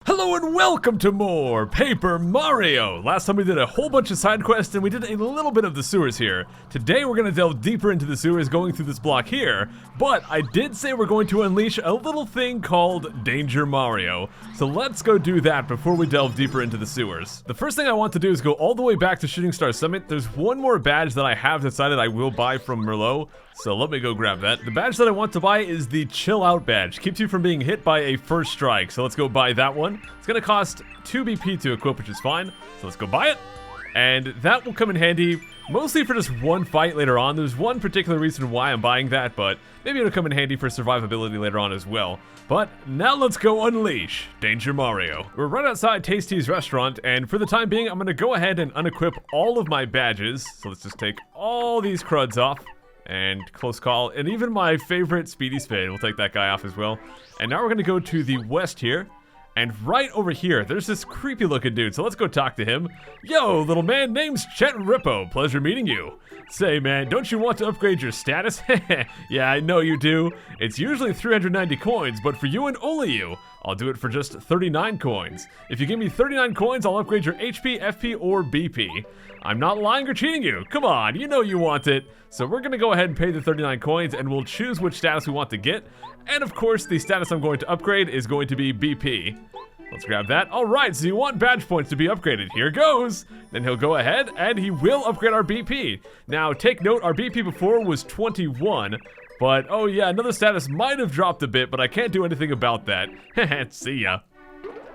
Hello and welcome to more Paper Mario! Last time we did a whole bunch of side quests and we did a little bit of the sewers here. Today we're going to delve deeper into the sewers going through this block here, but I did say we're going to unleash a little thing called Danger Mario. So let's go do that before we delve deeper into the sewers. The first thing I want to do is go all the way back to Shooting Star Summit. There's one more badge that I have decided I will buy from Merlot, so let me go grab that. The badge that I want to buy is the Chill Out badge. Keeps you from being hit by a first strike, so let's go buy that one. It's gonna cost 2 BP to equip, which is fine, so let's go buy it. And that will come in handy, mostly for just one fight later on. There's one particular reason why I'm buying that, but maybe it'll come in handy for survivability later on as well. But now let's go unleash Danger Mario. We're right outside Tasty's restaurant, and for the time being, I'm gonna go ahead and unequip all of my badges. So let's just take all these CRUDs off. And close call, and even my favorite Speedy Spade, we'll take that guy off as well. And now we're gonna go to the west here, and right over here, there's this creepy looking dude, so let's go talk to him. Yo, little man, name's Chet Rippo, pleasure meeting you. Say man, don't you want to upgrade your status? Yeah, I know you do. It's usually 390 coins, but for you and only you, I'll do it for just 39 coins. If you give me 39 coins, I'll upgrade your HP, FP, or BP. I'm not lying or cheating you. Come on, you know you want it. So we're gonna go ahead and pay the 39 coins and we'll choose which status we want to get. And of course, the status I'm going to upgrade is going to be BP. Let's grab that. All right, so you want badge points to be upgraded. Here goes. Then he'll go ahead and he will upgrade our BP. Now, take note, our BP before was 21. But, oh yeah, another status might have dropped a bit, but I can't do anything about that. See ya.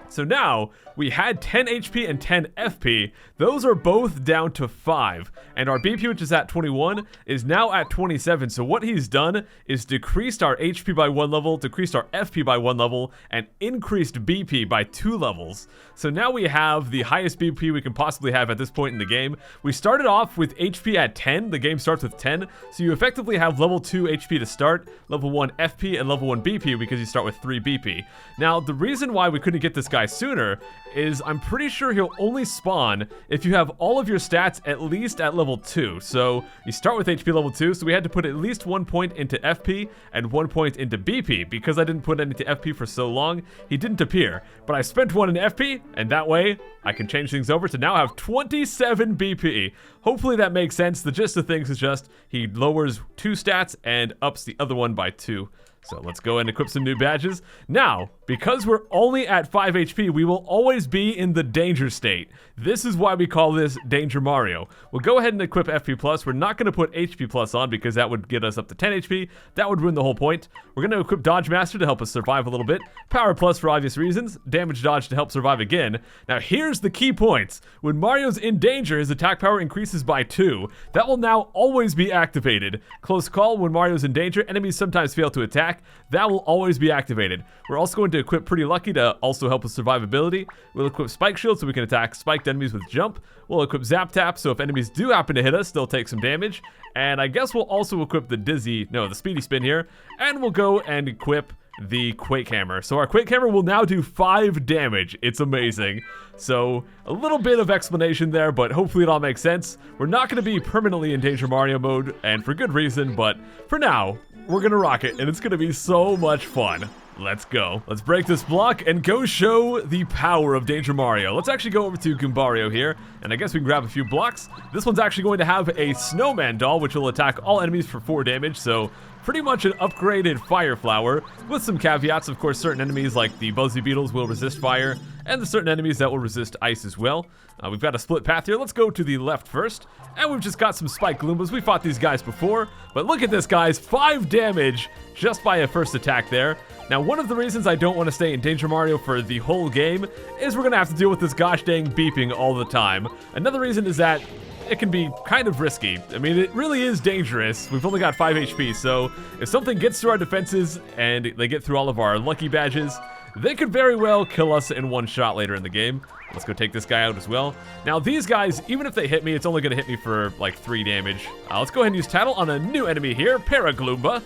So now, we had 10 HP and 10 FP. Those are both down to 5. And our BP, which is at 21, is now at 27. So what he's done is decreased our HP by 1 level, decreased our FP by 1 level, and increased BP by 2 levels. So now we have the highest BP we can possibly have at this point in the game. We started off with HP at 10. The game starts with 10. So you effectively have level 2 HP to start, level 1 FP, and level 1 BP because you start with 3 BP. Now, the reason why we couldn't get this guy sooner is I'm pretty sure he'll only spawn if you have all of your stats at least at level 2. So you start with HP level 2, so we had to put at least 1 point into FP and 1 point into BP. Because I didn't put any into FP for so long, he didn't appear. But I spent 1 in FP, and that way I can change things over to now have 27 BP. Hopefully that makes sense. The gist of things is just he lowers 2 stats and ups the other one by 2. So let's go and equip some new badges. Now, because we're only at 5 HP, we will always be in the danger state. This is why we call this Danger Mario. We'll go ahead and equip FP+. We're not going to put HP+ on because that would get us up to 10 HP. That would ruin the whole point. We're going to equip Dodge Master to help us survive a little bit. Power Plus for obvious reasons. Damage Dodge to help survive again. Now here's the key points. When Mario's in danger, his attack power increases by 2. That will now always be activated. Close call, when Mario's in danger, enemies sometimes fail to attack. That will always be activated. We're also going to equip Pretty Lucky to also help with survivability. We'll equip Spike Shield so we can attack spiked enemies with jump. We'll equip Zap Tap so if enemies do happen to hit us, they'll take some damage. And I guess we'll also equip the Speedy Spin here. And we'll go and equip the Quake Hammer. So our Quake Hammer will now do 5 damage. It's amazing. So a little bit of explanation there, but hopefully it all makes sense. We're not going to be permanently in Danger Mario mode, and for good reason, but for now, we're going to rock it, and it's going to be so much fun. Let's go. Let's break this block and go show the power of Danger Mario. Let's actually go over to Goombario here, and I guess we can grab a few blocks. This one's actually going to have a snowman doll, which will attack all enemies for 4 damage, so pretty much an upgraded Fire Flower, with some caveats. Of course, certain enemies like the Buzzy Beetles will resist fire, and the certain enemies that will resist ice as well. We've got a split path here. Let's go to the left first, and we've just got some Spike Gloombas. We fought these guys before, but look at this, guys. 5 damage just by a first attack there. Now, one of the reasons I don't want to stay in Danger Mario for the whole game is we're going to have to deal with this gosh dang beeping all the time. Another reason is that it can be kind of risky. I mean, it really is dangerous. We've only got 5 HP, so if something gets through our defenses and they get through all of our lucky badges, they could very well kill us in one shot later in the game. Let's go take this guy out as well. Now, these guys, even if they hit me, it's only going to hit me for like 3 damage. Let's go ahead and use Tattle on a new enemy here, Paragloomba.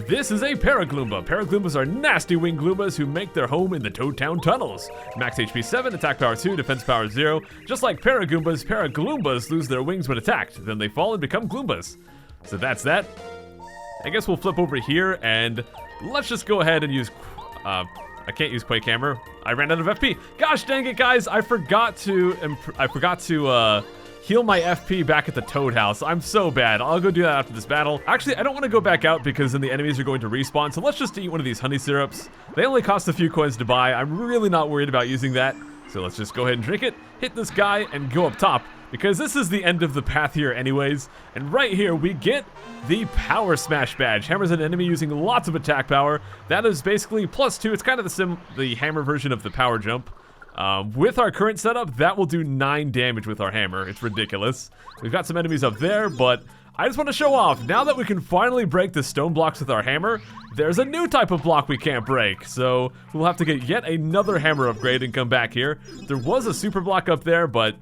This is a Paragloomba. Paragloompas are nasty winged Gloombas who make their home in the Toad Town tunnels. Max HP 7, attack power 2, defense power 0. Just like Paragoombas, Paragloompas lose their wings when attacked. Then they fall and become Gloombas. So that's that. I guess we'll flip over here and let's just go ahead and use, I I can't use Quake Hammer. I ran out of FP. Gosh dang it, guys. I forgot to heal my FP back at the Toad House. I'm so bad. I'll go do that after this battle. Actually, I don't want to go back out because then the enemies are going to respawn. So let's just eat one of these honey syrups. They only cost a few coins to buy. I'm really not worried about using that. So let's just go ahead and drink it, hit this guy, and go up top. Because this is the end of the path here anyways. And right here, we get the Power Smash badge. Hammers an enemy using lots of attack power. That is basically +2. It's kind of the hammer version of the power jump. With our current setup, that will do 9 damage with our hammer. It's ridiculous. We've got some enemies up there, but I just want to show off. Now that we can finally break the stone blocks with our hammer, there's a new type of block we can't break. So we'll have to get yet another hammer upgrade and come back here. There was a super block up there, but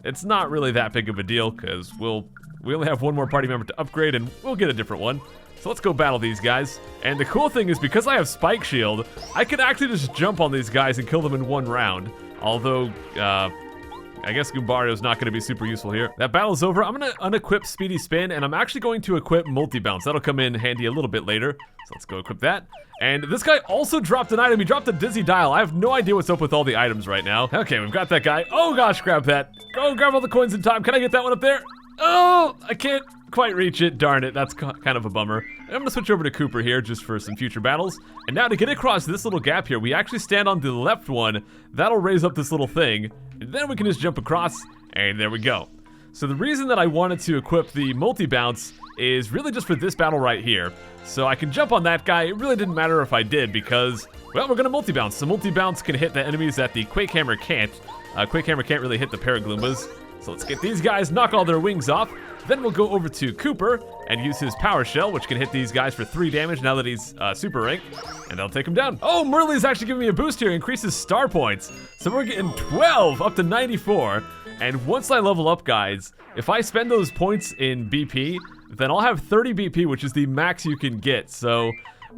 it's not really that big of a deal because we only have one more party member to upgrade and we'll get a different one. So let's go battle these guys. And the cool thing is because I have Spike Shield, I can actually just jump on these guys and kill them in one round. Although, I guess Goombario's not going to be super useful here. That battle's over. I'm going to unequip Speedy Spin, and I'm actually going to equip Multi-Bounce. That'll come in handy a little bit later. So let's go equip that. And this guy also dropped an item. He dropped a Dizzy Dial. I have no idea what's up with all the items right now. Okay, we've got that guy. Oh gosh, grab that. Go grab all the coins in time. Can I get that one up there? Oh, I can't quite reach it. Darn it, that's kind of a bummer. I'm gonna switch over to Cooper here just for some future battles. And now to get across this little gap here, we actually stand on the left one. That'll raise up this little thing. And then we can just jump across, and there we go. So the reason that I wanted to equip the multi-bounce is really just for this battle right here. So I can jump on that guy. It really didn't matter if I did because, well, we're gonna multi-bounce. The multi-bounce can hit the enemies that the Quake Hammer can't. Quake Hammer can't really hit the Paraglumbas. So let's get these guys, knock all their wings off. Then we'll go over to Cooper and use his Power Shell, which can hit these guys for 3 damage now that he's super ranked. And that'll take him down. Oh, Merly's actually giving me a boost here, increases star points. So we're getting 12 up to 94. And once I level up, guys, if I spend those points in BP, then I'll have 30 BP, which is the max you can get. So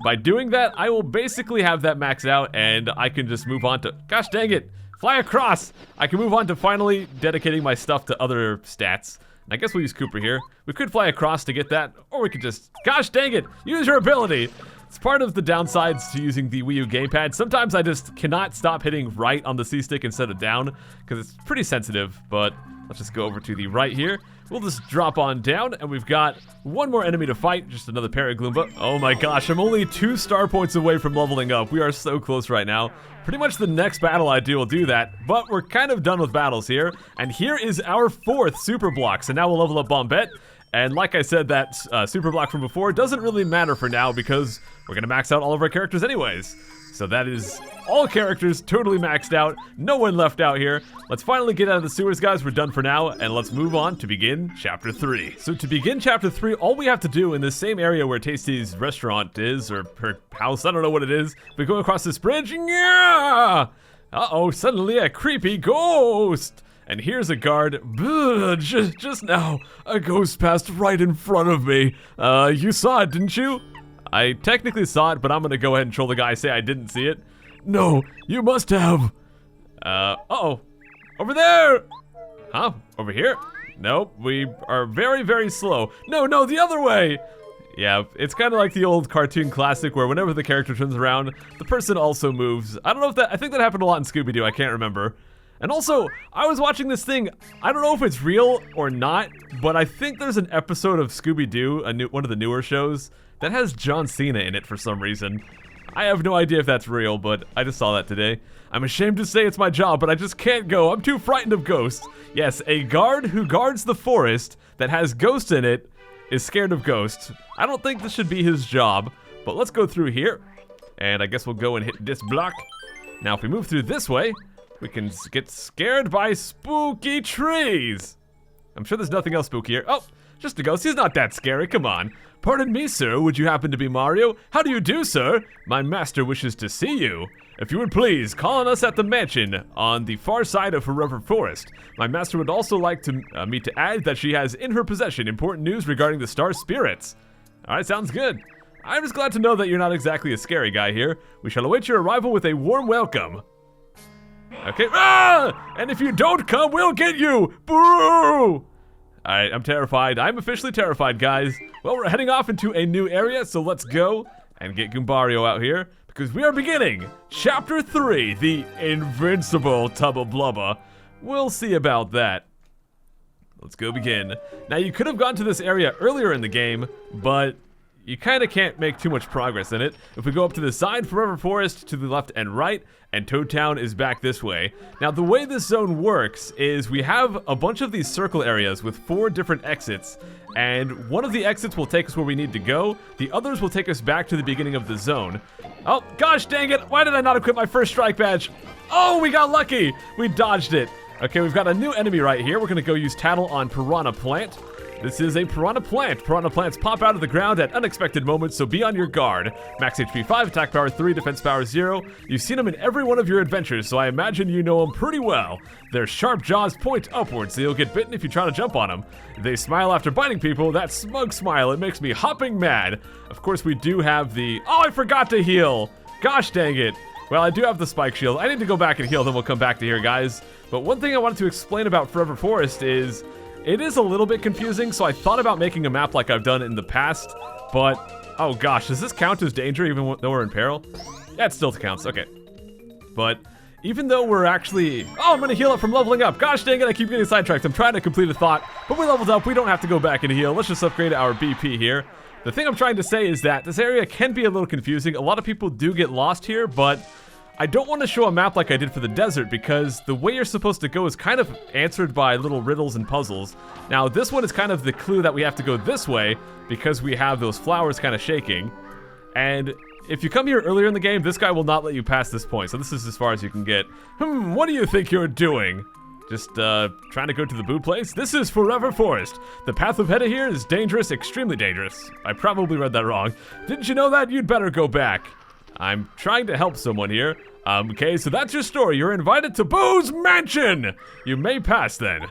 by doing that, I will basically have that max out and I can just move on to, gosh dang it, fly across. I can move on to finally dedicating my stuff to other stats. And I guess we'll use Cooper here. We could fly across to get that, or we could just, gosh dang it, use your ability. It's part of the downsides to using the Wii U gamepad. Sometimes I just cannot stop hitting right on the C-stick instead of down, because it's pretty sensitive, but let's just go over to the right here. We'll just drop on down, and we've got one more enemy to fight, just another Paragloomba. Oh my gosh, I'm only 2 star points away from leveling up. We are so close right now. Pretty much the next battle I do will do that, but we're kind of done with battles here. And here is our 4th super block. So now we'll level up Bombette. And like I said, that super block from before doesn't really matter for now because we're gonna max out all of our characters anyways. So that is all characters totally maxed out, no one left out here. Let's finally get out of the sewers, guys. We're done for now, and let's move on to begin Chapter 3. So to begin Chapter 3, all we have to do in the same area where Tasty's restaurant is, or her house, I don't know what it is, we go across this bridge, yeah! Uh-oh, suddenly a creepy ghost! And here's a guard. Just now, a ghost passed right in front of me. You saw it, didn't you? I technically saw it, but I'm gonna go ahead and troll the guy, say I didn't see it. No, you must have. Uh-oh. Over there! Huh? Over here? Nope, we are very, very slow. No, the other way! Yeah, it's kind of like the old cartoon classic where whenever the character turns around, the person also moves. I don't know if that, I think that happened a lot in Scooby-Doo, I can't remember. And also, I was watching this thing, I don't know if it's real or not, but I think there's an episode of Scooby-Doo, one of the newer shows, that has John Cena in it for some reason. I have no idea if that's real, but I just saw that today. I'm ashamed to say it's my job, but I just can't go. I'm too frightened of ghosts. Yes, a guard who guards the forest that has ghosts in it is scared of ghosts. I don't think this should be his job, but let's go through here. And I guess we'll go and hit this block. Now, if we move through this way, we can get scared by spooky trees. I'm sure there's nothing else spooky here. Oh, just a ghost. He's not that scary. Come on. Pardon me, sir. Would you happen to be Mario? How do you do, sir? My master wishes to see you. If you would please, call on us at the mansion on the far side of Forever Forest. My master would also like me to add that she has in her possession important news regarding the star spirits. All right, sounds good. I'm just glad to know that you're not exactly a scary guy here. We shall await your arrival with a warm welcome. Okay, and if you don't come, we'll get you! Boo! Alright, I'm terrified. I'm officially terrified, guys. Well, we're heading off into a new area, so let's go and get Goombario out here. because we are beginning Chapter 3, the Invincible Tubba Blubba. We'll see about that. Let's go begin. Now, you could have gone to this area earlier in the game, but you kind of can't make too much progress in it. If we go up to the side, Forever Forest to the left and right, and Toad Town is back this way. Now, the way this zone works is we have a bunch of these circle areas with 4 different exits, and one of the exits will take us where we need to go. The others will take us back to the beginning of the zone. Oh, gosh dang it! Why did I not equip my first strike badge? Oh, we got lucky! We dodged it. Okay, we've got a new enemy right here. We're gonna go use Tattle on Piranha Plant. This is a Piranha Plant. Piranha Plants pop out of the ground at unexpected moments, so be on your guard. Max HP 5, attack power 3, defense power 0. You've seen them in every one of your adventures, so I imagine you know them pretty well. Their sharp jaws point upwards, so you'll get bitten if you try to jump on them. They smile after biting people. That smug smile, it makes me hopping mad. Of course, we do have the... Oh, I forgot to heal! Gosh dang it. Well, I do have the spike shield. I need to go back and heal, then we'll come back to here, guys. But one thing I wanted to explain about Forever Forest is... it is a little bit confusing, so I thought about making a map like I've done in the past, but... oh gosh, does this count as danger even though we're in peril? Yeah, it still counts, okay. But even though we're actually... oh, I'm gonna heal up from leveling up. Gosh dang it, I keep getting sidetracked. I'm trying to complete a thought, but we leveled up. We don't have to go back and heal. Let's just upgrade our BP here. The thing I'm trying to say is that this area can be a little confusing. A lot of people do get lost here, but... I don't want to show a map like I did for the desert because the way you're supposed to go is kind of answered by little riddles and puzzles. Now, this one is kind of the clue that we have to go this way because we have those flowers kind of shaking. And if you come here earlier in the game, this guy will not let you pass this point. So this is as far as you can get. What do you think you're doing? Just trying to go to the boo place? This is Forever Forest. The path ahead of here is dangerous, extremely dangerous. I probably read that wrong. Didn't you know that? You'd better go back. I'm trying to help someone here. Okay, so that's your story. You're invited to Boo's Mansion! You may pass then.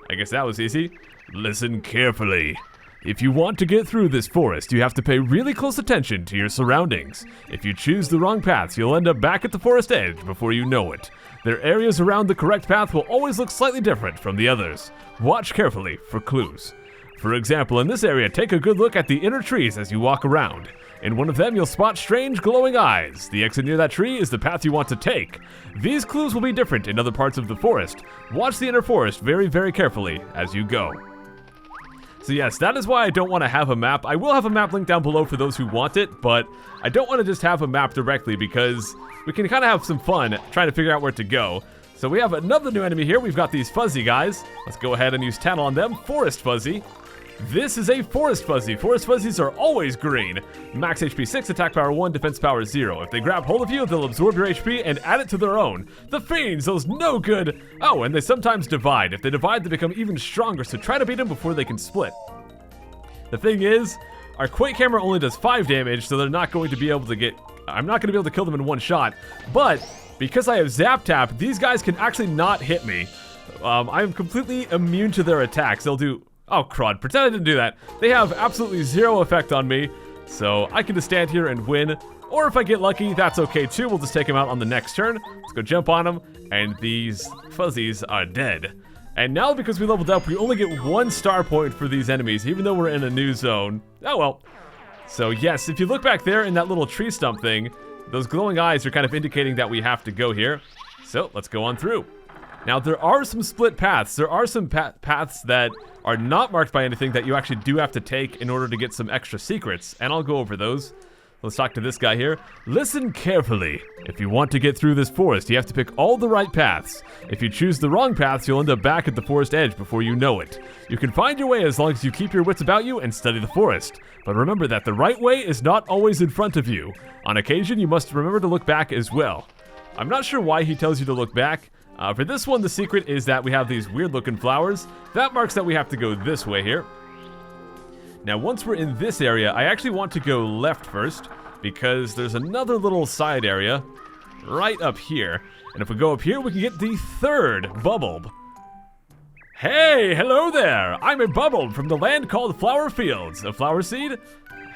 I guess that was easy. Listen carefully. If you want to get through this forest, you have to pay really close attention to your surroundings. If you choose the wrong paths, you'll end up back at the forest edge before you know it. Their areas around the correct path will always look slightly different from the others. Watch carefully for clues. For example, in this area, take a good look at the inner trees as you walk around. In one of them, you'll spot strange glowing eyes. The exit near that tree is the path you want to take. These clues will be different in other parts of the forest. Watch the inner forest very, very carefully as you go. So yes, that is why I don't want to have a map. I will have a map link down below for those who want it, but I don't want to just have a map directly because we can kind of have some fun trying to figure out where to go. So we have another new enemy here. We've got these fuzzy guys. Let's go ahead and use Tattle on them. Forest Fuzzy. This is a Forest Fuzzy. Forest Fuzzies are always green. Max HP 6, attack power 1, defense power 0. If they grab hold of you, they'll absorb your HP and add it to their own. The fiends, those no good. Oh, and they sometimes divide. If they divide, they become even stronger, so try to beat them before they can split. The thing is, our Quake Hammer only does 5 damage, so they're not going to be able to get... I'm not going to be able to kill them in one shot. But, because I have Zap Tap, these guys can actually not hit me. I am completely immune to their attacks. They'll do... oh, crud. Pretend I didn't do that. They have absolutely 0 effect on me, so I can just stand here and win. Or if I get lucky, that's okay too. We'll just take him out on the next turn. Let's go jump on him, and these fuzzies are dead. And now, because we leveled up, we only get 1 star point for these enemies, even though we're in a new zone. Oh well. So yes, if you look back there in that little tree stump thing, those glowing eyes are kind of indicating that we have to go here. So let's go on through. Now, there are some split paths. There are some paths that are not marked by anything that you actually do have to take in order to get some extra secrets, and I'll go over those. Let's talk to this guy here. Listen carefully. If you want to get through this forest, you have to pick all the right paths. If you choose the wrong paths, you'll end up back at the forest edge before you know it. You can find your way as long as you keep your wits about you and study the forest. But remember that the right way is not always in front of you. On occasion, you must remember to look back as well. I'm not sure why he tells you to look back. For this one, the secret is that we have these weird-looking flowers. That marks that we have to go this way here. Now, once we're in this area, I actually want to go left first, because there's another little side area right up here. And if we go up here, we can get the 3rd Bubbleb. Hey, hello there! I'm a Bubbleb from the land called Flower Fields. A flower seed?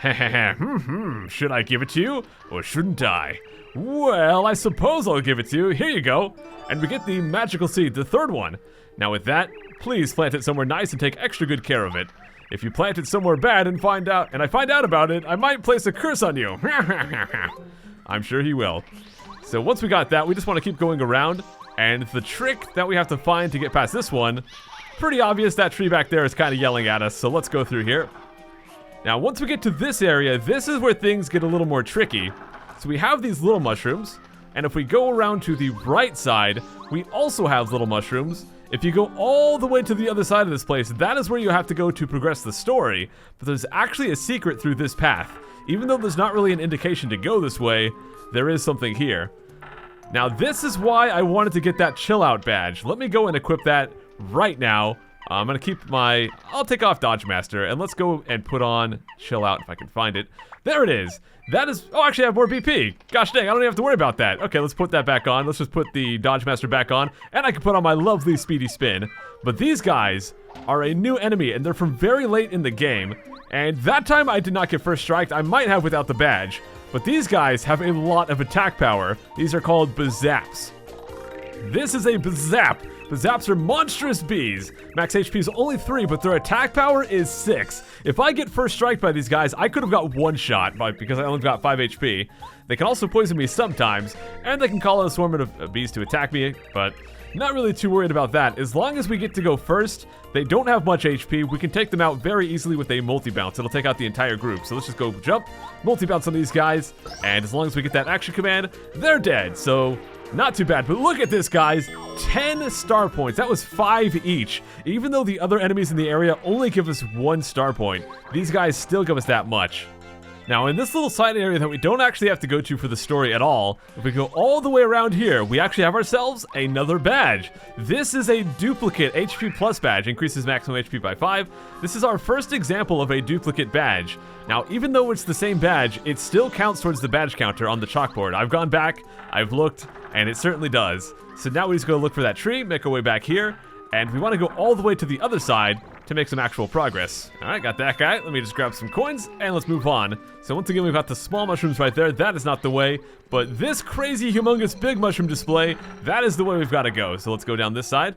Should I give it to you, or shouldn't I? Well, I suppose I'll give it to you. Here you go. And we get the magical seed, the 3rd one. Now with that, please plant it somewhere nice and take extra good care of it. If you plant it somewhere bad and I find out about it, I might place a curse on you. I'm sure he will. So once we got that, we just want to keep going around. And the trick that we have to find to get past this one, pretty obvious. That tree back there is kind of yelling at us. So let's go through here. Now, once we get to this area, this is where things get a little more tricky. So we have these little mushrooms. And if we go around to the right side, we also have little mushrooms. If you go all the way to the other side of this place, that is where you have to go to progress the story. But there's actually a secret through this path. Even though there's not really an indication to go this way, there is something here. Now, this is why I wanted to get that chill out badge. Let me go and equip that right now. I'm going to keep I'll take off Dodge Master, and let's go and put on chill out if I can find it. There it is. That is, oh, actually I have more BP. Gosh dang, I don't even have to worry about that. Okay, let's put that back on. Let's just put the Dodge Master back on, and I can put on my lovely Speedy Spin. But these guys are a new enemy, and they're from very late in the game. And that time I did not get first striked. I might have without the badge. But these guys have a lot of attack power. These are called Bazaps. This is a Bazap. Bazaps are monstrous bees. Max HP is only 3, but their attack power is 6. If I get first strike by these guys, I could have got one shot because I only got 5 HP. They can also poison me sometimes, and they can call out a swarm of bees to attack me, but not really too worried about that. As long as we get to go first, they don't have much HP. We can take them out very easily with a multi-bounce. It'll take out the entire group. So let's just go jump, multi-bounce on these guys, and as long as we get that action command, they're dead. So not too bad. But look at this, guys. 10 star points. That was 5 each. Even though the other enemies in the area only give us 1 star point, these guys still give us that much. Now, in this little side area that we don't actually have to go to for the story at all, if we go all the way around here, we actually have ourselves another badge. This is a duplicate HP plus badge, increases maximum HP by 5. This is our first example of a duplicate badge. Now, even though it's the same badge, it still counts towards the badge counter on the chalkboard. I've gone back, I've looked, and it certainly does. So now we just go look for that tree, make our way back here, and we want to go all the way to the other side to make some actual progress. Alright, got that guy. Let me just grab some coins, and let's move on. So once again, we've got the small mushrooms right there. That is not the way, but this crazy, humongous, big mushroom display, that is the way we've got to go. So let's go down this side.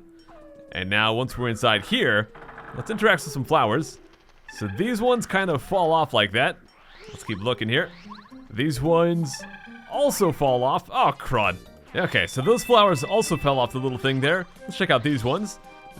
And now, once we're inside here, let's interact with some flowers. So these ones kind of fall off like that. Let's keep looking here. These ones also fall off. Oh, crud. Okay, so those flowers also fell off the little thing there. Let's check out these ones.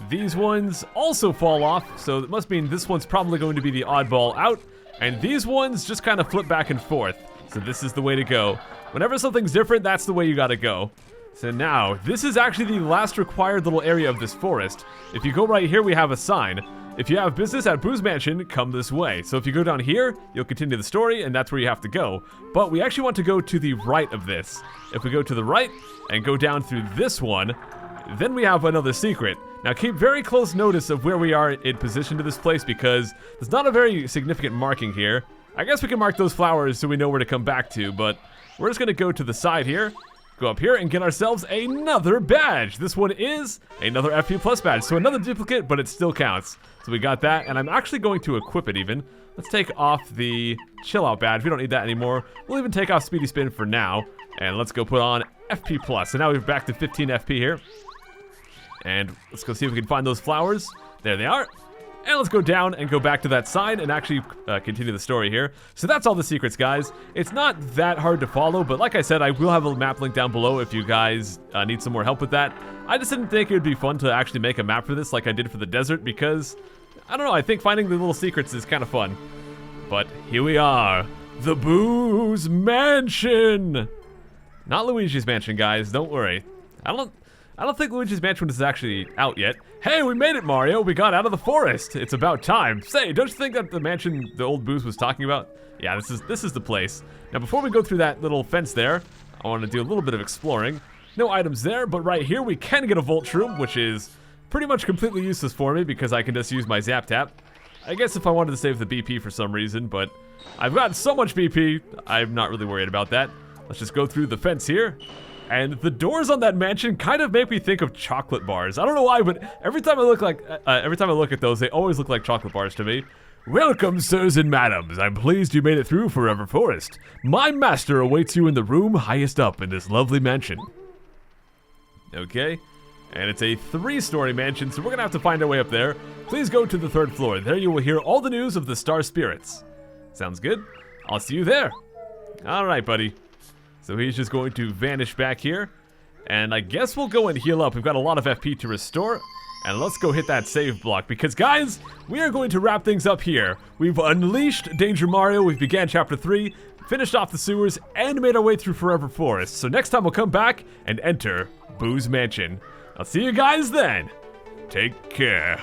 These ones also fall off, so it must mean this one's probably going to be the oddball out. And these ones just kind of flip back and forth. So this is the way to go. Whenever something's different, that's the way you gotta go. So now, this is actually the last required little area of this forest. If you go right here, we have a sign. If you have business at Boo's Mansion, come this way. So if you go down here, you'll continue the story, and that's where you have to go. But we actually want to go to the right of this. If we go to the right and go down through this one, then we have another secret. Now keep very close notice of where we are in position to this place because there's not a very significant marking here. I guess we can mark those flowers so we know where to come back to, but we're just gonna go to the side here, go up here and get ourselves another badge. This one is another FP Plus badge, so another duplicate, but it still counts. So we got that, and I'm actually going to equip it even. Let's take off the Chill Out badge. We don't need that anymore. We'll even take off Speedy Spin for now, and let's go put on FP Plus. So now we're back to 15 FP here. And let's go see if we can find those flowers. There they are. And let's go down and go back to that side and actually continue the story here. So that's all the secrets, guys. It's not that hard to follow, but like I said, I will have a map link down below if you guys need some more help with that. I just didn't think it would be fun to actually make a map for this like I did for the desert because, I don't know, I think finding the little secrets is kind of fun. But here we are, the Boo's Mansion. Not Luigi's Mansion, guys, don't worry. I don't think Luigi's Mansion is actually out yet. Hey, we made it, Mario. We got out of the forest. It's about time. Say, don't you think that the mansion the old Boo's was talking about? Yeah, this is the place. Now, before we go through that little fence there, I want to do a little bit of exploring. No items there, but right here we can get a Volt Room, which is pretty much completely useless for me because I can just use my Zap Tap. I guess if I wanted to save the BP for some reason, but I've got so much BP, I'm not really worried about that. Let's just go through the fence here. And the doors on that mansion kind of make me think of chocolate bars. I don't know why, but every time I look at those, they always look like chocolate bars to me. Welcome, sirs and madams. I'm pleased you made it through Forever Forest. My master awaits you in the room highest up in this lovely mansion. Okay, and it's a 3-story mansion, so we're gonna have to find our way up there. Please go to the 3rd floor. There you will hear all the news of the Star Spirits. Sounds good. I'll see you there. All right, buddy. So he's just going to vanish back here. And I guess we'll go and heal up. We've got a lot of FP to restore. And let's go hit that save block. Because, guys, we are going to wrap things up here. We've unleashed Danger Mario. We've began Chapter 3, finished off the sewers, and made our way through Forever Forest. So next time we'll come back and enter Boo's Mansion. I'll see you guys then. Take care.